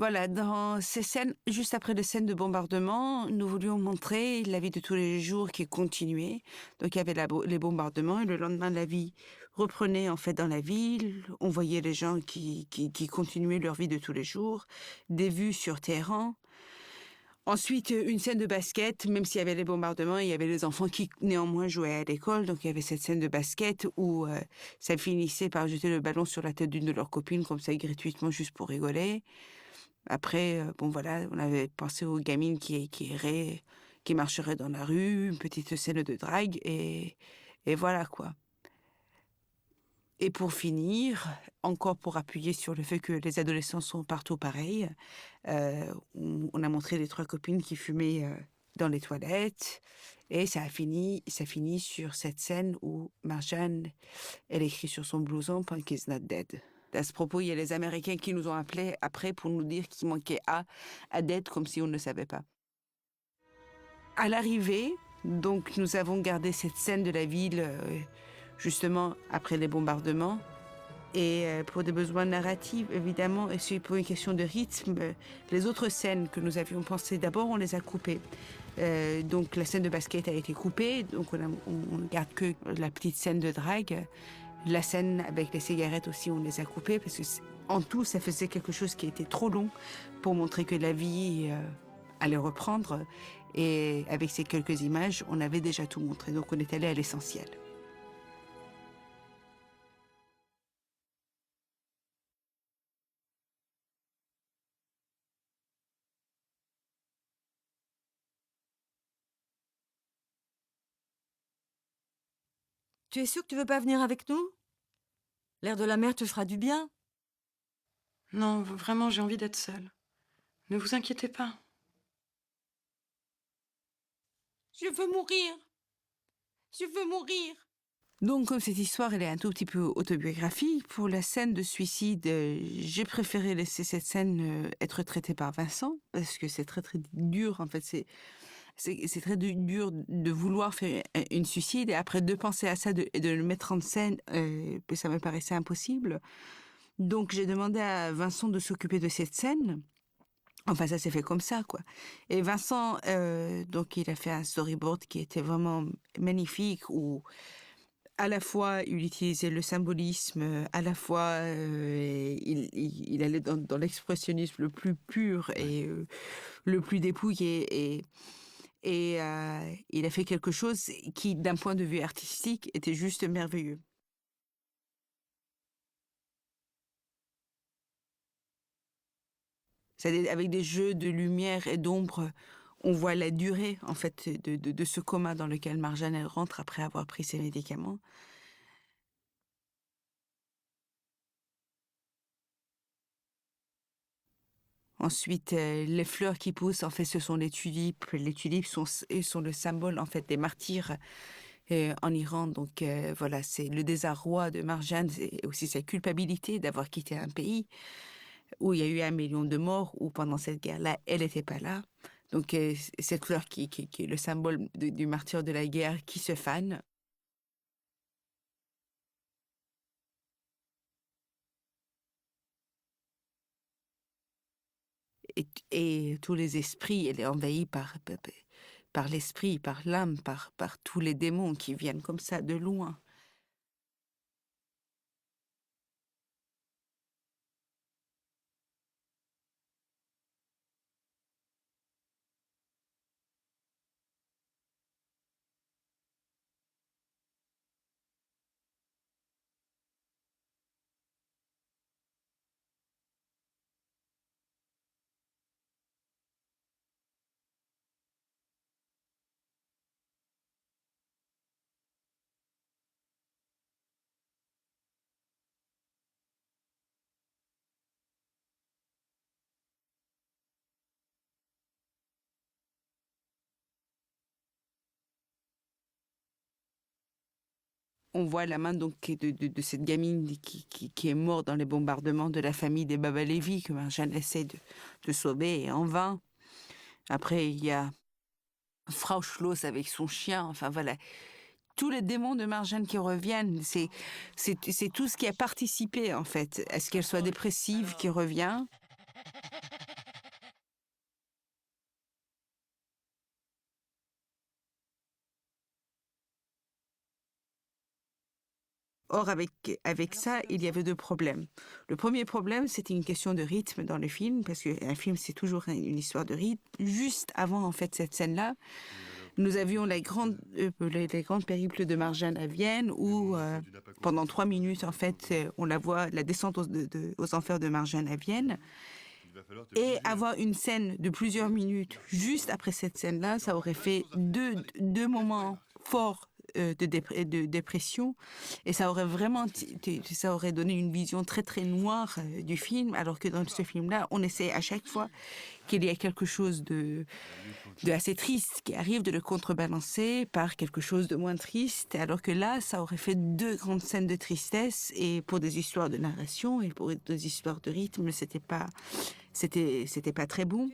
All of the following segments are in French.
Voilà, dans ces scènes, juste après les scènes de bombardement, nous voulions montrer la vie de tous les jours qui continuait. Donc il y avait les bombardements et le lendemain la vie reprenait en fait dans la ville. On voyait les gens qui continuaient leur vie de tous les jours, des vues sur Téhéran. Ensuite, une scène de basket, même s'il y avait les bombardements, il y avait les enfants qui néanmoins jouaient à l'école. Donc il y avait cette scène de basket où ça finissait par jeter le ballon sur la tête d'une de leurs copines, comme ça gratuitement juste pour rigoler. Après, bon voilà, on avait pensé aux gamines qui iraient, qui marcheraient dans la rue, une petite scène de drague, et voilà quoi. Et pour finir, encore pour appuyer sur le fait que les adolescents sont partout pareils, on a montré les trois copines qui fumaient dans les toilettes, et ça finit sur cette scène où Marjane, elle écrit sur son blouson "Punk is not dead". À ce propos, il y a les Américains qui nous ont appelés après pour nous dire qu'il manquait à dead, comme si on ne savait pas. À l'arrivée, donc, nous avons gardé cette scène de la ville, justement, après les bombardements. Et pour des besoins narratifs, évidemment, et c'est pour une question de rythme, les autres scènes que nous avions pensées, d'abord, on les a coupées. Donc, la scène de basket a été coupée, donc on garde que la petite scène de drague. La scène avec les cigarettes aussi, on les a coupées, parce que en tout, ça faisait quelque chose qui était trop long pour montrer que la vie allait reprendre. Et avec ces quelques images, on avait déjà tout montré, donc on est allé à l'essentiel. Tu es sûr que tu veux pas venir avec nous? L'air de la mer te fera du bien. Non, vraiment, j'ai envie d'être seule. Ne vous inquiétez pas. Je veux mourir. Je veux mourir. Donc, comme cette histoire, elle est un tout petit peu autobiographique, pour la scène de suicide, j'ai préféré laisser cette scène être traitée par Vincent, parce que c'est très très dur, en fait, c'est très dur de vouloir faire une suicide, et après de penser à ça et de le mettre en scène, ça me paraissait impossible. Donc, j'ai demandé à Vincent de s'occuper de cette scène. Enfin, ça s'est fait comme ça, quoi. Et Vincent, donc, il a fait un storyboard qui était vraiment magnifique, où à la fois, il utilisait le symbolisme, à la fois, il allait dans l'expressionnisme le plus pur et le plus dépouillé. Et il a fait quelque chose qui, d'un point de vue artistique, était juste merveilleux. C'est-à-dire, avec des jeux de lumière et d'ombre, on voit la durée, en fait, de ce coma dans lequel Marjane, elle rentre après avoir pris ses médicaments. Ensuite, les fleurs qui poussent, en fait, ce sont les tulipes. Les tulipes sont le symbole, en fait, des martyrs en Iran. Donc, voilà, c'est le désarroi de Marjane et aussi sa culpabilité d'avoir quitté un pays où il y a eu 1 million de morts, où pendant cette guerre-là, elle n'était pas là. Donc, cette fleur qui est le symbole du martyr de la guerre qui se fane. Et tous les esprits, elle est envahie par l'esprit, par l'âme, par tous les démons qui viennent comme ça de loin. On voit la main donc de cette gamine qui est morte dans les bombardements de la famille des Baba Lévi, que Marjane essaie de sauver, et en vain. Après, il y a Frau Schloss avec son chien, enfin voilà. Tous les démons de Marjane qui reviennent, c'est tout ce qui a participé, en fait, à ce qu'elle soit dépressive qui revient. Or, avec ça, il y avait deux problèmes. Le premier problème, c'était une question de rythme dans le film, parce qu'un film, c'est toujours une histoire de rythme. Juste avant, en fait, cette scène-là, nous avions les grandes périples de Marjane à Vienne, où pendant 3 minutes, en fait, on la voit, la descente aux enfers de Marjane à Vienne. Et avoir une scène de plusieurs minutes juste après cette scène-là, ça aurait fait deux moments forts de dépression, et ça aurait vraiment ça aurait donné une vision très très noire du film, alors que dans ce film-là, on essaie à chaque fois qu'il y ait quelque chose de assez triste qui arrive, de le contrebalancer par quelque chose de moins triste, alors que là, ça aurait fait deux grandes scènes de tristesse, et pour des histoires de narration et pour des histoires de rythme, c'était pas très bon.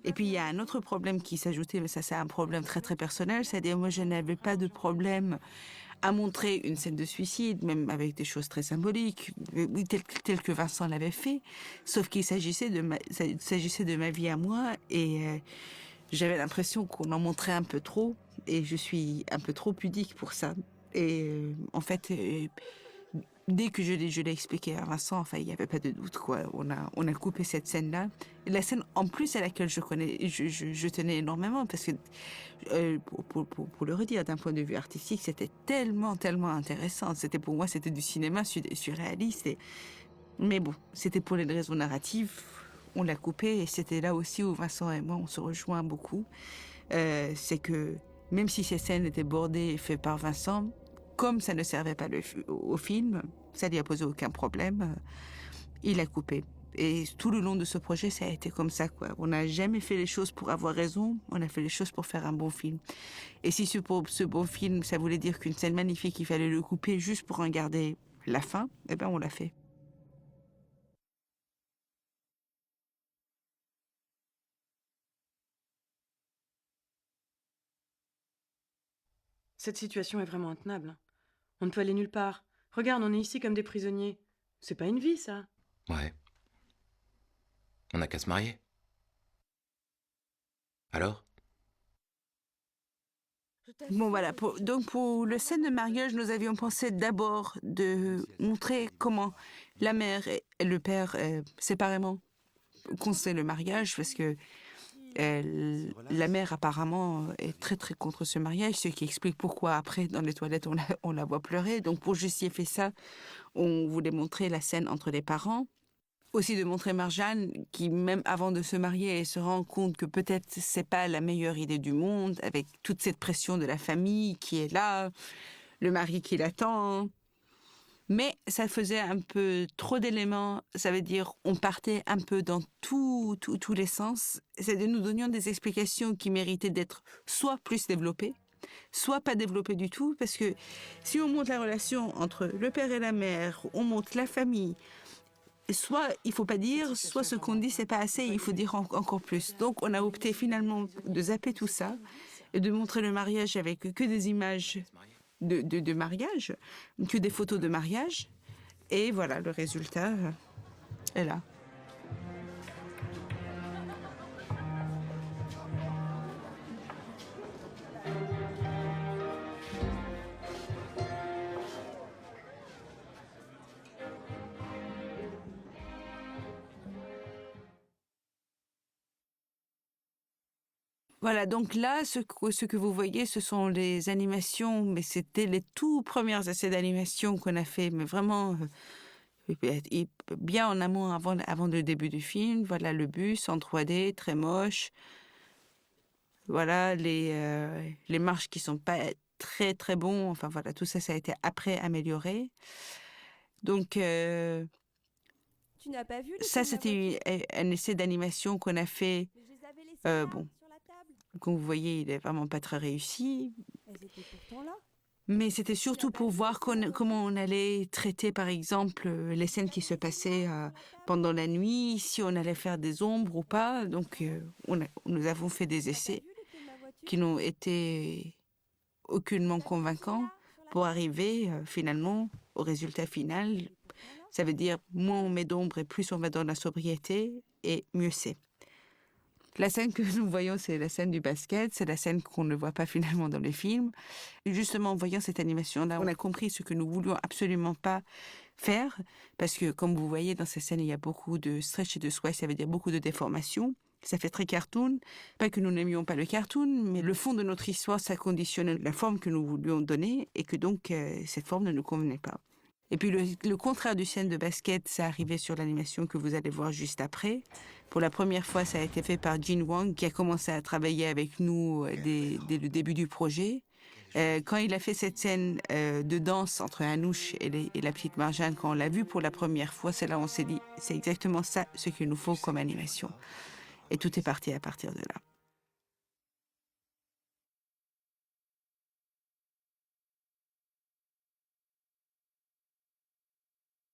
Et puis il y a un autre problème qui s'ajoutait, mais ça c'est un problème très très personnel, c'est-à-dire moi je n'avais pas de problème à montrer une scène de suicide, même avec des choses très symboliques, telles que Vincent l'avait fait, sauf qu'il s'agissait de ma vie à moi, et j'avais l'impression qu'on en montrait un peu trop, et je suis un peu trop pudique pour ça. Et en fait, dès que je l'ai expliqué à Vincent, enfin, il n'y avait pas de doute, quoi. On a coupé cette scène-là. La scène, en plus, à laquelle je tenais énormément, parce que, pour le redire, d'un point de vue artistique, c'était tellement, tellement intéressant. Pour moi, c'était du cinéma surréaliste. Mais bon, c'était pour les raisons narratives. On l'a coupé, et c'était là aussi où Vincent et moi, on se rejoint beaucoup. C'est que, même si ces scènes étaient bordées et faites par Vincent, comme ça ne servait pas au film, ça lui a posé aucun problème, il a coupé. Et tout le long de ce projet, ça a été comme ça, quoi. On n'a jamais fait les choses pour avoir raison, on a fait les choses pour faire un bon film. Et si pour ce bon film, ça voulait dire qu'une scène magnifique, il fallait le couper juste pour en garder la fin, eh ben on l'a fait. Cette situation est vraiment intenable. On ne peut aller nulle part. Regarde, on est ici comme des prisonniers. C'est pas une vie, ça. Ouais. On n'a qu'à se marier. Alors? Bon voilà, donc pour le scène de mariage, nous avions pensé d'abord de montrer comment la mère et le père, séparément, conseillent le mariage, parce que la mère apparemment est très très contre ce mariage, ce qui explique pourquoi après dans les toilettes on la voit pleurer. Donc pour justifier ça, on voulait montrer la scène entre les parents. Aussi de montrer Marjane qui, même avant de se marier, elle se rend compte que peut-être c'est pas la meilleure idée du monde, avec toute cette pression de la famille qui est là, le mari qui l'attend. Mais ça faisait un peu trop d'éléments, ça veut dire on partait un peu dans tous les sens. C'est de nous donnions des explications qui méritaient d'être soit plus développées, soit pas développées du tout, parce que si on montre la relation entre le père et la mère, on montre la famille, soit il faut pas dire, soit ce qu'on dit c'est pas assez, il faut dire encore plus. Donc on a opté finalement de zapper tout ça et de montrer le mariage avec que des images de mariage, que des photos de mariage. Et voilà, le résultat est là. Voilà, donc là, ce que vous voyez, ce sont les animations, mais c'était les tout premiers essais d'animation qu'on a fait, mais vraiment bien en amont, avant le début du film. Voilà le bus en 3D, très moche. Voilà les marches qui sont pas très très bons. Enfin voilà, tout ça, ça a été après amélioré. Donc Tu n'as pas vu le ça, film, ma c'était voiture un essai d'animation qu'on a fait. Mais je les avais laissées là, Bon, sur la table. comme vous voyez, il est vraiment pas très réussi. Elles étaient pourtant là. Mais c'était surtout pour voir comment on allait traiter, par exemple, les scènes qui se passaient pendant la nuit, si on allait faire des ombres ou pas. Donc, nous avons fait des essais T'as vu le de ma voiture qui n'ont été aucunement convaincants pour arriver finalement au résultat final. Ça veut dire moins on met d'ombre et plus on va dans la sobriété, et mieux c'est. La scène que nous voyons, c'est la scène du basket, c'est la scène qu'on ne voit pas finalement dans les films. Et justement, en voyant cette animation-là, on a compris ce que nous voulions absolument pas faire, parce que comme vous voyez dans cette scène, il y a beaucoup de stretch et de swipe, ça veut dire beaucoup de déformation. Ça fait très cartoon. Pas que nous n'aimions pas le cartoon, mais le fond de notre histoire, ça conditionne la forme que nous voulions donner et que donc cette forme ne nous convenait pas. Et puis le contraire du scène de basket, ça arrivait sur l'animation que vous allez voir juste après. Pour la première fois, ça a été fait par Gene Wang, qui a commencé à travailler avec nous dès le début du projet. Quand il a fait cette scène de danse entre Anouche et la petite Marjane, quand on l'a vue pour la première fois, c'est là où on s'est dit, c'est exactement ça ce qu'il nous faut comme animation. Et tout est parti à partir de là.